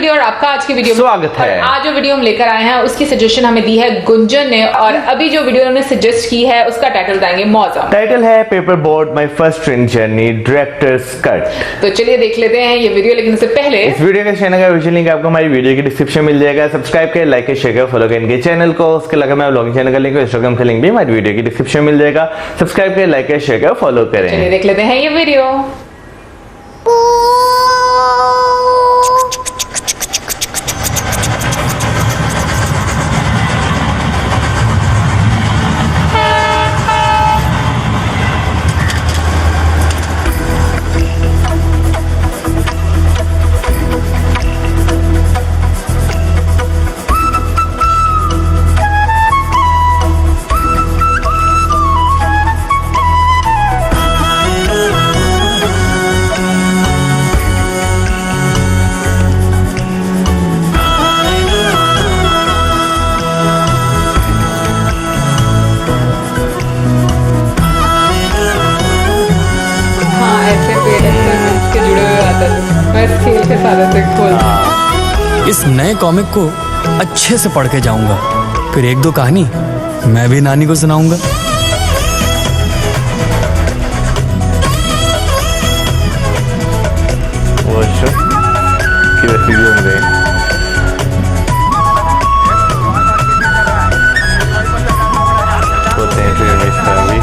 दी और आपका आज की वीडियो में स्वागत है। आज जो वीडियो हम लेकर आए हैं उसकी सजेशन हमें दी है गुंजन ने, और अभी जो वीडियो उन्होंने सजेस्ट की है उसका टाइटल बताएंगे मौजा। टाइटल है paper board my first train journey directors cut. तो चलिए देख लेते हैं ये वीडियो, लेकिन उससे पहले इस वीडियो के चैनल का विजुअल लिंक आपको हमारी वीडियो की डिस्क्रिप्शन मिल जाएगा। सब्सक्राइब करें, लाइक करें, शेयर करें, फॉलो करें इनके चैनल को। उसके अलावा मैं ब्लॉगिंग चैनल का लिंक और इंस्टाग्राम का लिंक भी हमारी वीडियो की डिस्क्रिप्शन मिल जाएगा। सब्सक्राइब करें, लाइक करें, शेयर करें, फॉलो करें। चलिए देख लेते हैं ये वीडियो। इस नए कॉमिक को अच्छे से पढ़ के जाऊंगा, फिर एक दो कहानी मैं भी नानी को सुनाऊंगा। वो अच्छा कि वैसे भी घूम गए। होते हैं फिर इसका भी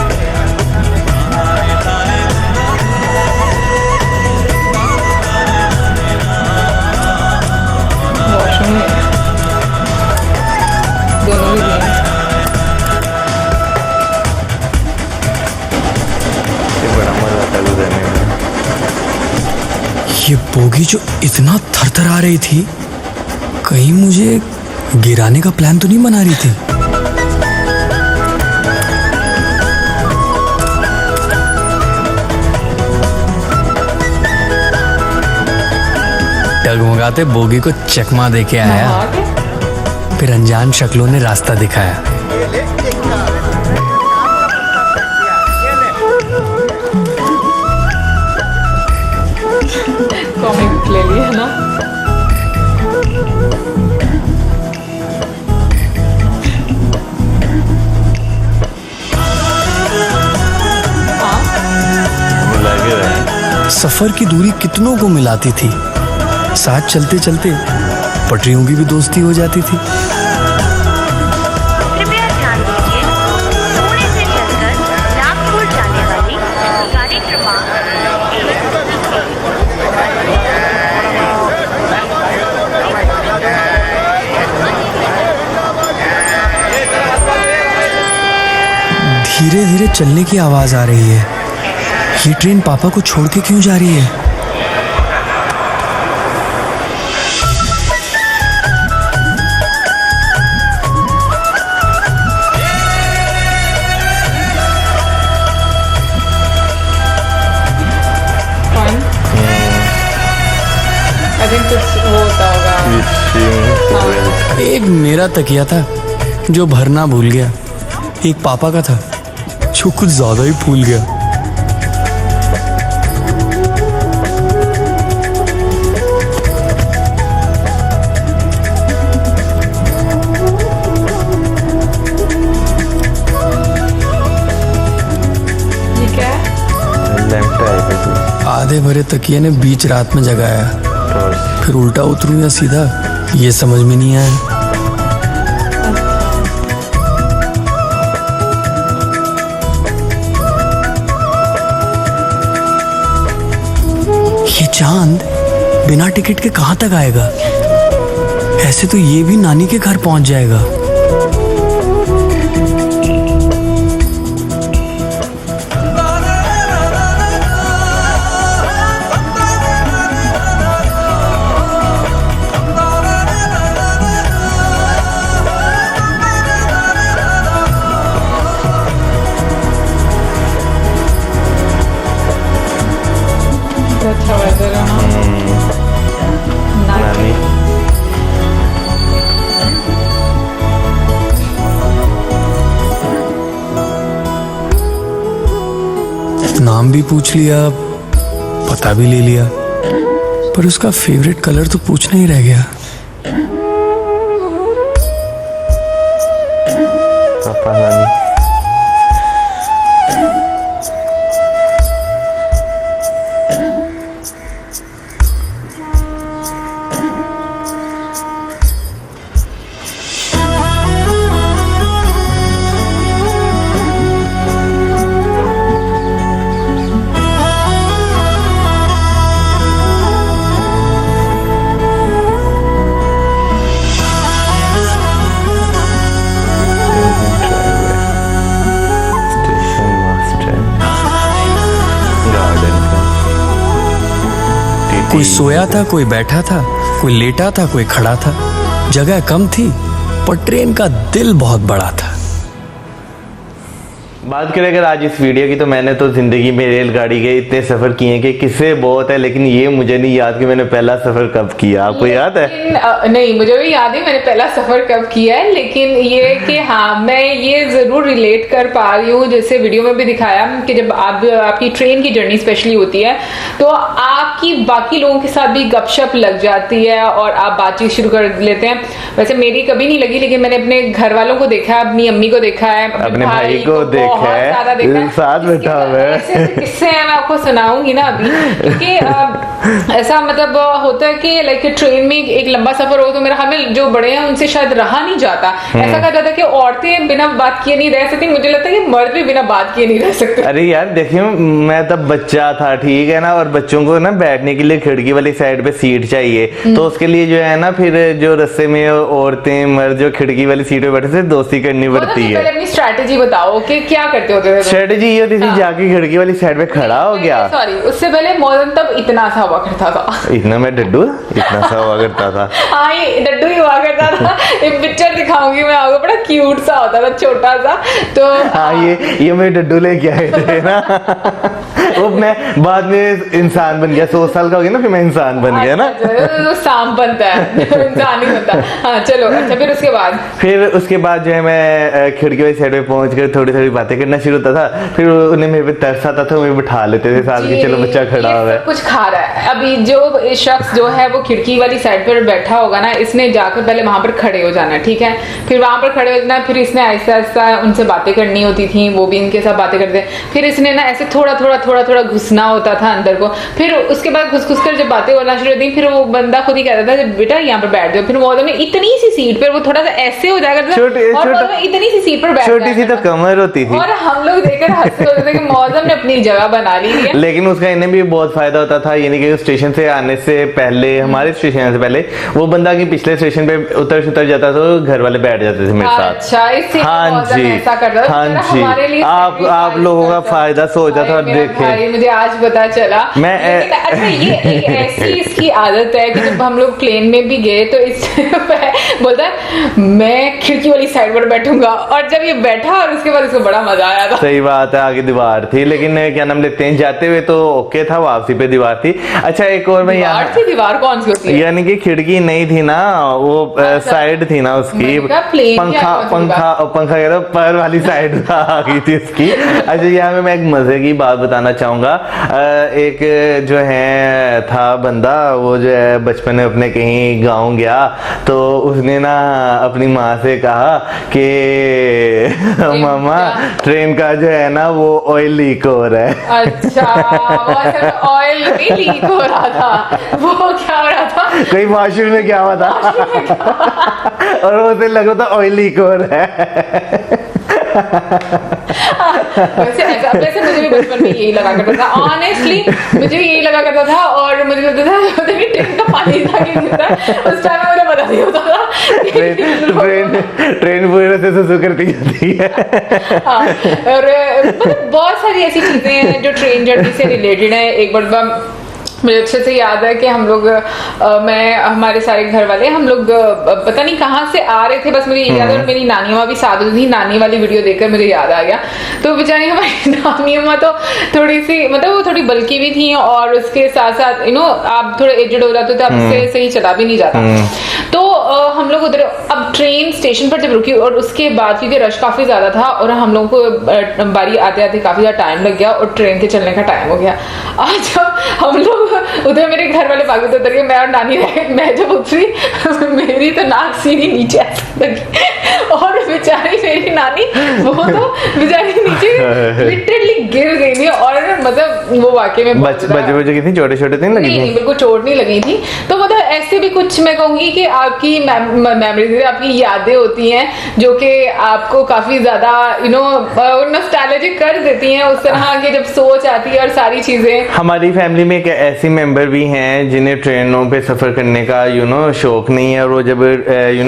दोनों ही बड़ा मजा आता है गुजरने में। ये बोगी जो इतना थरथरा रही थी, कहीं मुझे गिराने का प्लान तो नहीं बना रही थी। डगमगाते बोगी को चकमा देके आया, फिर अनजान शक्लों ने रास्ता दिखाया। कॉमिक ले लिया ना। लगे रहे। सफर की दूरी कितनों को मिलाती थी, साथ चलते चलते पटरियों की भी दोस्ती हो जाती थी। कृपया ध्यान दीजिए, पुणे से चलकर नागपुर जाने वाली गाड़ी क्रमांक धीरे धीरे चलने की आवाज आ रही है। ये ट्रेन पापा को छोड़ के क्यों जा रही है? आई थिंक कुछ होता होगा। एक मेरा तकिया था जो भरना भूल गया, एक पापा का था जो कुछ ज्यादा ही भूल गया। ये क्या है? आधे भरे तकिए ने बीच रात में जगाया, फिर उल्टा उतरूं या सीधा ये समझ में नहीं आया। ये चांद बिना टिकट के कहां तक आएगा? ऐसे तो ये भी नानी के घर पहुंच जाएगा। अच्छा वेदर है ना। नानी नाम भी पूछ लिया, पता भी ले लिया, पर उसका फेवरेट कलर तो पूछना ही रह गया। पता नहीं। कोई सोया था, कोई बैठा था, कोई लेटा था, कोई खड़ा था। जगह कम थी पर ट्रेन का दिल बहुत बड़ा था। बात करें अगर आज इस वीडियो की, तो मैंने तो जिंदगी में रेलगाड़ी के इतने सफर किए हैं कि किस्से बहुत है, लेकिन ये मुझे नहीं याद कि मैंने पहला सफर कब किया। आपको याद है? नहीं, मुझे भी याद है मैंने पहला सफर कब किया है, लेकिन ये कि हाँ, मैं ये जरूर रिलेट कर पा रही हूँ, जैसे वीडियो में भी दिखाया कि जब आपकी ट्रेन की जर्नी स्पेशली होती है तो आपकी बाकी लोगों के साथ भी गपशप लग जाती है और आप बातचीत शुरू कर लेते हैं। वैसे मेरी कभी नहीं लगी, लेकिन मैंने अपने घर वालों को देखा है, अपनी अम्मी को देखा है, अपने भाई को देखा है, साथ बैठा हुआ है। ऐसे किस्से हैं, मैं आपको सुनाऊंगी ना अभी, क्योंकि ऐसा मतलब होता है कि लाइक ट्रेन में एक लंबा सफर हो तो मेरा हमें जो बड़े हैं उनसे शायद रहा नहीं जाता। ऐसा कहा जाता है कि औरतें बिना बात किए नहीं रह सकती, मुझे लगता है कि मर्द भी बिना बात किए नहीं रह सकते। अरे यार देखिए, मैं तब बच्चा था, ठीक है ना, और बच्चों को ना बैठने के लिए खिड़की वाली साइड पे सीट चाहिए, तो उसके लिए जो है ना, फिर जो रस्ते में औरतें मर्द जो खिड़की वाली सीट पे बैठे थे, दोस्ती करनी पड़ती है। पहले अपनी स्ट्रैटेजी बताओ कि क्या करते होते थे? स्ट्रेटेजी ये होती थी, जाके खिड़की वाली साइड पे खड़ा हो गया। सॉरी, उससे पहले मौसम तब इतना सा हुआ करता था। इतना मैं डड्डू इतना सा हुआ करता था। हाँ, ये डड्डू ही हुआ करता था। एक पिक्चर दिखाऊंगी मैं आपको, बड़ा क्यूट सा होता था, छोटा सा। तो हाँ, ये मैं डड्डू लेके आए थे ना। वो मैं बाद में इंसान बन गया, 100 साल का हो गया ना, फिर मैं इंसान बन गया ना। तो सांप बनता है, इंसान नहीं बनता। हाँ चलो, अच्छा फिर उसके बाद जो है मैं खिड़की वाली साइड पे पहुंच कर थोड़ी थोड़ी बातें करना शुरू होता था। फिर उन्हें मेरे पे तरस आता था, मुझे बिठा लेते थे साथ के, चलो बच्चा खड़ा हुआ है, कुछ खा रहा है। अभी जो शख्स जो है वो खिड़की वाली साइड पर बैठा होगा ना, इसने जाकर पहले वहां पर खड़े हो जाना, ठीक है। फिर वहां पर खड़े हो जाना, फिर इसने आहिस्ता आहिस्ता उनसे बातें करनी होती थी, वो भी इनके साथ बातें करते। फिर इसने ना ऐसे थोड़ा थोड़ा घुसना होता था अंदर को। फिर उसके बाद घुस कर जब बातें बोलना शुरू होती, फिर वो बंदा खुद ही कहता था बेटा यहाँ पर बैठ जाओ। फिर वो इतनी सी सीट पर वो थोड़ा सा ऐसे हो जाएगा, इतनी सी सीट पर बैठ, छोटी सी तो कमर होती थी, और हम लोग देखकर हंसते होते थे कि मौसम ने अपनी जगह बना ली है। लेकिन उसका इन्हें भी बहुत फायदा होता था, यानी कि स्टेशन से आने से पहले, हमारे स्टेशन से पहले वो बंदा की पिछले स्टेशन पे उतर जाता, तो घर वाले बैठ जाते थे मेरे साथ। अच्छा, इससे हाँ जी, ऐसा करता था। हाँ जी, आप लोगों का फायदा सोचा था। देखे, मुझे आज पता चला। मैं अच्छा, ये ऐसी इसकी आदत है कि जब हम लोग प्लेन में भी गए तो इस बोलता है मैं खिड़की वाली साइड पर बैठूंगा, और जब ये बैठा और उसके बाद इसको बड़ा मजा आया था। सही बात है, आगे दीवार थी, लेकिन क्या नाम लेते हैं, जाते हुए तो ओके था, वापसी पे दीवार थी। अच्छा, एक और मैं दीवार कौन सी होती है? यानी कि खिड़की नहीं थी ना, वो साइड थी ना उसकी, पंखा कह रहा, पर वाली साइड आ गई थी उसकी। अच्छा, यहाँ मैं एक मजे की बात बताना चाहूंगा। एक जो है था बंदा, वो जो है बचपन में अपने कहीं गाँव गया, तो उसने ना अपनी माँ से कहा कि मामा ट्रेन का जो है ना वो ऑयल लीक हो रहा है। अच्छा, ऑयल नहीं लीक हो रहा था, वो क्या हो रहा था, कहीं वॉशरूम में क्या हुआ था और उसे लग रहा था ऑयल लीक हो रहा है। वैसे मुझे भी बचपन में यही लगा करता था, ऑनेस्टली मुझे भी यही लगा करता था, और मुझे लगता था ट्रेन का पानी था कि नहीं था, उस टाइम में मुझे पता नहीं होता था। ट्रेन पूरी तरह से सुसु करती जाती है। हाँ, और मतलब बहुत सारी ऐसी चीजें हैं जो ट्रेन जर्नी से रिलेटेड है। एक बार मुझे अच्छे से याद है कि हम लोग मैं हमारे सारे घर वाले हम लोग पता नहीं कहाँ से आ रहे थे, बस मुझे याद है, और मेरी नानी अम्मा भी साथ थी। नानी वाली वीडियो देखकर मुझे याद आ गया। तो बेचारी हमारी नानी अम्मा तो थोड़ी सी मतलब वो थोड़ी बल्कि भी थी, और उसके साथ साथ आप थोड़े एजेड हो जाते थे, आपसे सही चला भी नहीं जाता। तो हम लोग उधर, अब ट्रेन स्टेशन पर जब रुकी, और उसके बाद क्योंकि रश काफी ज्यादा था और हम लोगों को बारी आते आते काफी ज्यादा टाइम लग गया, और ट्रेन के चलने का टाइम हो गया। आज जब हम लोग उधर, मेरे घर वाले बाकी तो उतर गए, मैं और नानी रह गए। मैं जब उतरी मेरी तो नाक सीधी नीचे लगी, और बेचारी मेरी नानी वो तो बेचारी नीचे लिटरली गिर गई थी और मतलब वो वाकई में बच्चे कितनी छोटे छोटे थे, लगी नहीं बिल्कुल चोट नहीं लगी थी। तो मतलब ऐसे भी कुछ मैं कहूंगी कि आपकी मेमोरीज, आपकी यादें होती हैं जो कि आपको काफी ज्यादा नॉस्टैल्जिक कर देती हैं उस तरह की जब सोच आती है और सारी चीजें। हमारी फैमिली में एक ऐसी मेंबर भी हैं जिन्हें ट्रेनों पे सफर करने का शौक नहीं है, और वो जब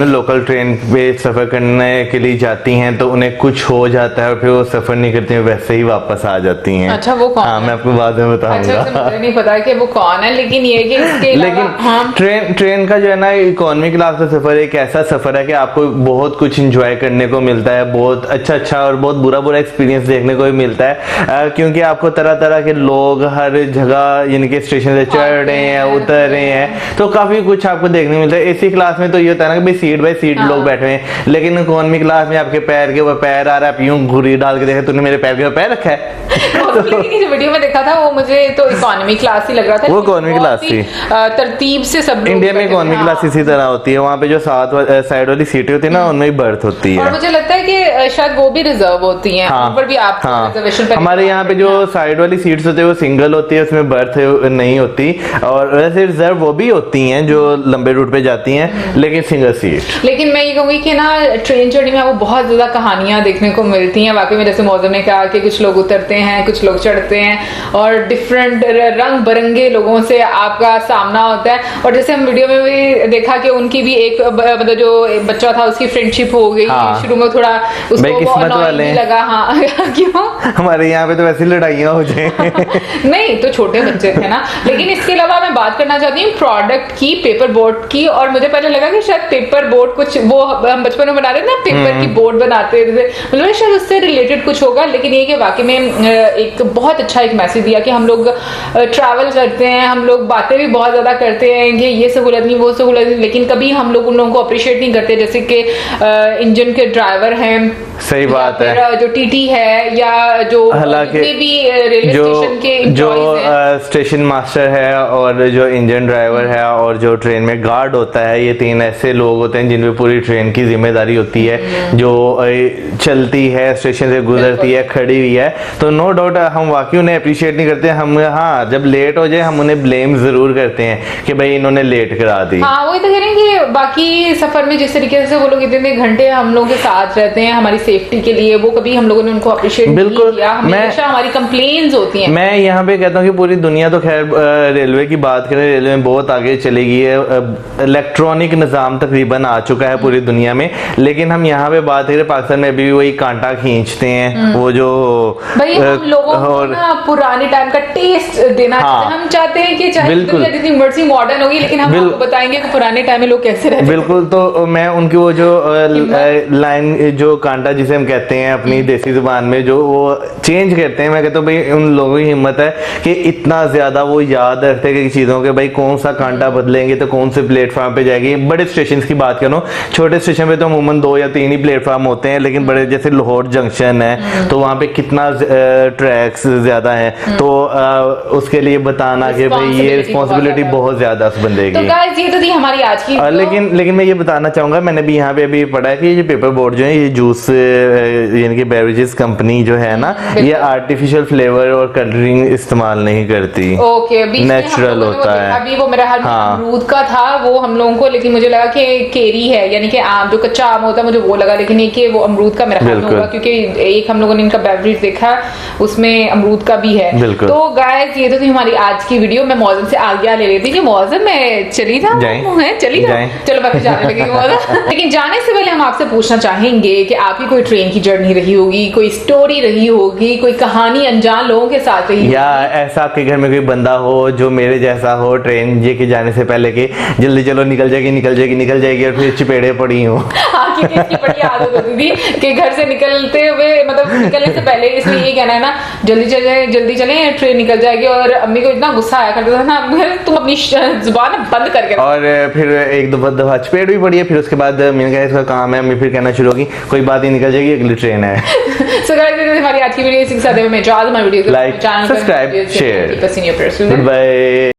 लोकल ट्रेन पे सफर करने के लिए जाती हैं तो उन्हें कुछ हो जाता है और फिर वो सफर नहीं करती हैं, वैसे ही वापस आ जाती हैं। अच्छा वो कौन? हाँ, मैं आपको बाद में बताऊंगा। अच्छा, मुझे नहीं पता कि वो कौन है, लेकिन ये कि इसके लेकिन हाँ। ट्रेन का जो है ना इकोनॉमी क्लास का सफर एक ऐसा सफर है कि आपको बहुत कुछ एंजॉय करने को मिलता है, बहुत अच्छा और बहुत बुरा एक्सपीरियंस देखने को भी मिलता है, क्योंकि आपको तरह तरह के लोग हर जगह यानी कि स्टेशन से चढ़ रहे हैं, उतर रहे हैं, तो काफी कुछ आपको देखने को मिलता है। एसी क्लास में तो ये होता है ना कि सीट बाय सीट लोग बैठे हैं, लेकिन इकोनॉमी क्लास में आपके पैर के ऊपर पैर आ रहा है, आप यूं घुरी डाल के देखा, तूने मेरे पैर के ऊपर पैर रखा है। लेकिन जो वीडियो में देखा था वो मुझे तो इकोनॉमी क्लास ही लग रहा था। वो इकोनॉमी क्लास थी, तरतीब से सब लोग इंडिया में इकोनॉमी क्लास इसी तरह होती है, वहाँ पे जो साइड वाली सीटें होती है ना उनमें ही बर्थ होती है, और मुझे लगता है कि शायद वो भी रिजर्व होती हैं। ऊपर भी आप रिजर्वेशन हमारे यहाँ पे जो साइड वाली सीट्स होती है वो सिंगल होती है, उसमें बर्थ नहीं होती, और वैसे रिजर्व वो भी होती हैं जो लंबे रूट पे जाती हैं, लेकिन सिंगल सीट। लेकिन मैं ये कहूंगी कि ना ट्रेन जर्नी में आपको बहुत ज्यादा कहानियां देखने को मिलती हैं वाकई में, जैसे मौजम ने कहा कि कुछ लोग उतरते हैं, कुछ लोग चढ़ते हैं, और डिफरेंट रंग बिरंगे लोगों से आपका सामना होता है। और जैसे हम वीडियो में भी देखा कि उनकी भी एक मतलब जो बच्चा था उसकी फ्रेंडशिप हो गई। हाँ। शुरू में थोड़ा उसको किस्मत वाले लगा। हाँ क्यों? हमारे यहाँ पे तो वैसी लड़ाइयाँ हो जाए। नहीं तो छोटे बच्चे थे ना। लेकिन इसके अलावा मैं बात करना चाहती हूँ प्रोडक्ट की, पेपर बोर्ड की, और मुझे पहले लगा कि शायद पेपर बोर्ड कुछ वो हम बचपन में बनाते थे ना, पेपर की बोर्ड बनाते थे, मतलब शायद उससे रिलेटेड कुछ होगा। लेकिन ये कि वाकई में एक बहुत अच्छा एक मैसेज दिया कि हम लोग ट्रैवल करते हैं, हम लोग बातें भी बहुत ज्यादा करते हैं कि ये सहूलत नहीं वो सहूलत नहीं, लेकिन कभी हम लोग उन लोगों को अप्रिशिएट नहीं करते, जैसे कि इंजन के ड्राइवर हैं। सही बात है। जो टीटी है या जो हालांकि भी रेलवे स्टेशन के जो स्टेशन मास्टर है और जो इंजन ड्राइवर है और जो ट्रेन में गार्ड होता है, ये तीन ऐसे लोग होते हैं जिन पे पूरी ट्रेन की जिम्मेदारी होती है, जो चलती है, स्टेशन से गुजरती है, खड़ी हुई है। तो नो डाउट हम वाकई उन्हें अप्रिशिएट नहीं करते हम। हाँ, जब लेट हो जाए हम उन्हें ब्लेम जरूर करते हैं कि भाई इन्होंने लेट करा दी। हाँ वही तो कह रहे हैं कि बाकी सफर में जिस तरीके से वो लोग इतने घंटे हम लोगों के साथ रहते हैं हमारी सेफ्टी के लिए, वो कभी हम लोगों ने उनको अप्रिशिएट नहीं किया। हमेशा हमारी कंप्लेंट्स होती हैं। मैं यहाँ पे कहता हूँ कि पूरी दुनिया तो खैर रेलवे की बात करें, रेलवे में बहुत आगे चली गई है, इलेक्ट्रॉनिक निजाम तकरीबन आ चुका है पूरी दुनिया में, लेकिन हम यहाँ पे बात करें पाकिस्तान में अभी वही कांटा खींचते हैं, वो जो भाई हम लोगों को ना पुराने टाइम का टेस्ट देना चाहते हैं। हम चाहते हैं कि चाहे दुनिया जितनी मर्जी मॉडर्न होगी, लेकिन हम आपको बताएंगे कि पुराने टाइम में लोग कैसे रहते। बिल्कुल। तो मैं उनकी वो जो लाइन जो कांटा जिसे हम कहते हैं अपनी देसी जुबान में, जो वो चेंज करते हैं, मैं कहता हूँ भाई उन लोगों की हिम्मत है कि इतना ज्यादा वो याद रखते हैं चीजों के, भाई कौन सा कांटा बदलेंगे तो कौन से प्लेटफॉर्म पे जाएगी। बड़े स्टेशन की बात करूं, छोटे स्टेशन पे तो अमूमन 2 या 3 ही प्लेटफॉर्म होते हैं, लेकिन बड़े जैसे लाहौर जंक्शन है तो वहां पे कितना ट्रैक्स ज्यादा है, तो उसके लिए बताना कि भाई ये रिस्पॉन्सिबिलिटी बहुत ज्यादा उस बंदे की। तो गाइस ये तो थी हमारी आज की लेकिन मैं ये बताना चाहूंगा, मैंने भी यहाँ पे अभी पढ़ा है कि ये पेपर बोर्ड जो है ये जूस यानी कि बेवरेजेस कंपनी जो है ना, ये आर्टिफिशियल फ्लेवर और कलरिंग इस्तेमाल नहीं करती। ओके, नेचुरल होता है। अभी वो मेरा हाथ अमरूद का था वो हम लोगों को, लेकिन मुझे लगा कि केरी है यानी कि आम, जो कच्चा आम होता है मुझे वो लगा, लेकिन ये कि वो अमरूद का मेरा हाथ होगा, क्योंकि एक हम लोगों ने इनका बेवरेज देखा उसमें अमरूद का भी है। तो गाइस ये तो थी हमारी आज की वीडियो। मैं मौजम से आज्ञा ले लेती कि मौजम मैं चली था, चली था, चलो बाकी जाने लगी मौजम। लेकिन जाने से पहले हम आपसे पूछना चाहेंगे कि आपकी कोई ट्रेन की जर्नी रही होगी, कोई स्टोरी रही होगी, कोई कहानी अनजान लोगों के साथ रही, या ऐसा आपके घर में कोई बंदा हो जो मेरे जैसा हो, ट्रेन जे के जाने से पहले के जल्दी चलो निकल जाएगी और फिर चपेड़े पड़ी हो। इसकी बड़ी आदत होती थी कि घर से निकलते हुए मतलब निकलने से पहले इसलिए ये कहना है ना जल्दी चले ट्रेन निकल जाएगी, और अम्मी को इतना गुस्सा आया करता था ना, तुम अपनी जुबान बंद करके। और फिर एक दफा चपेड़ भी पड़ी है, फिर उसके बाद मैंने कहा इसका काम है, अम्मी फिर कहना शुरू होगी कोई बात ही निकल जाएगी, अगली ट्रेन है। सो गाइस हमारी आज की वीडियो इसी के साथ मैं video like subscribe share, good bye.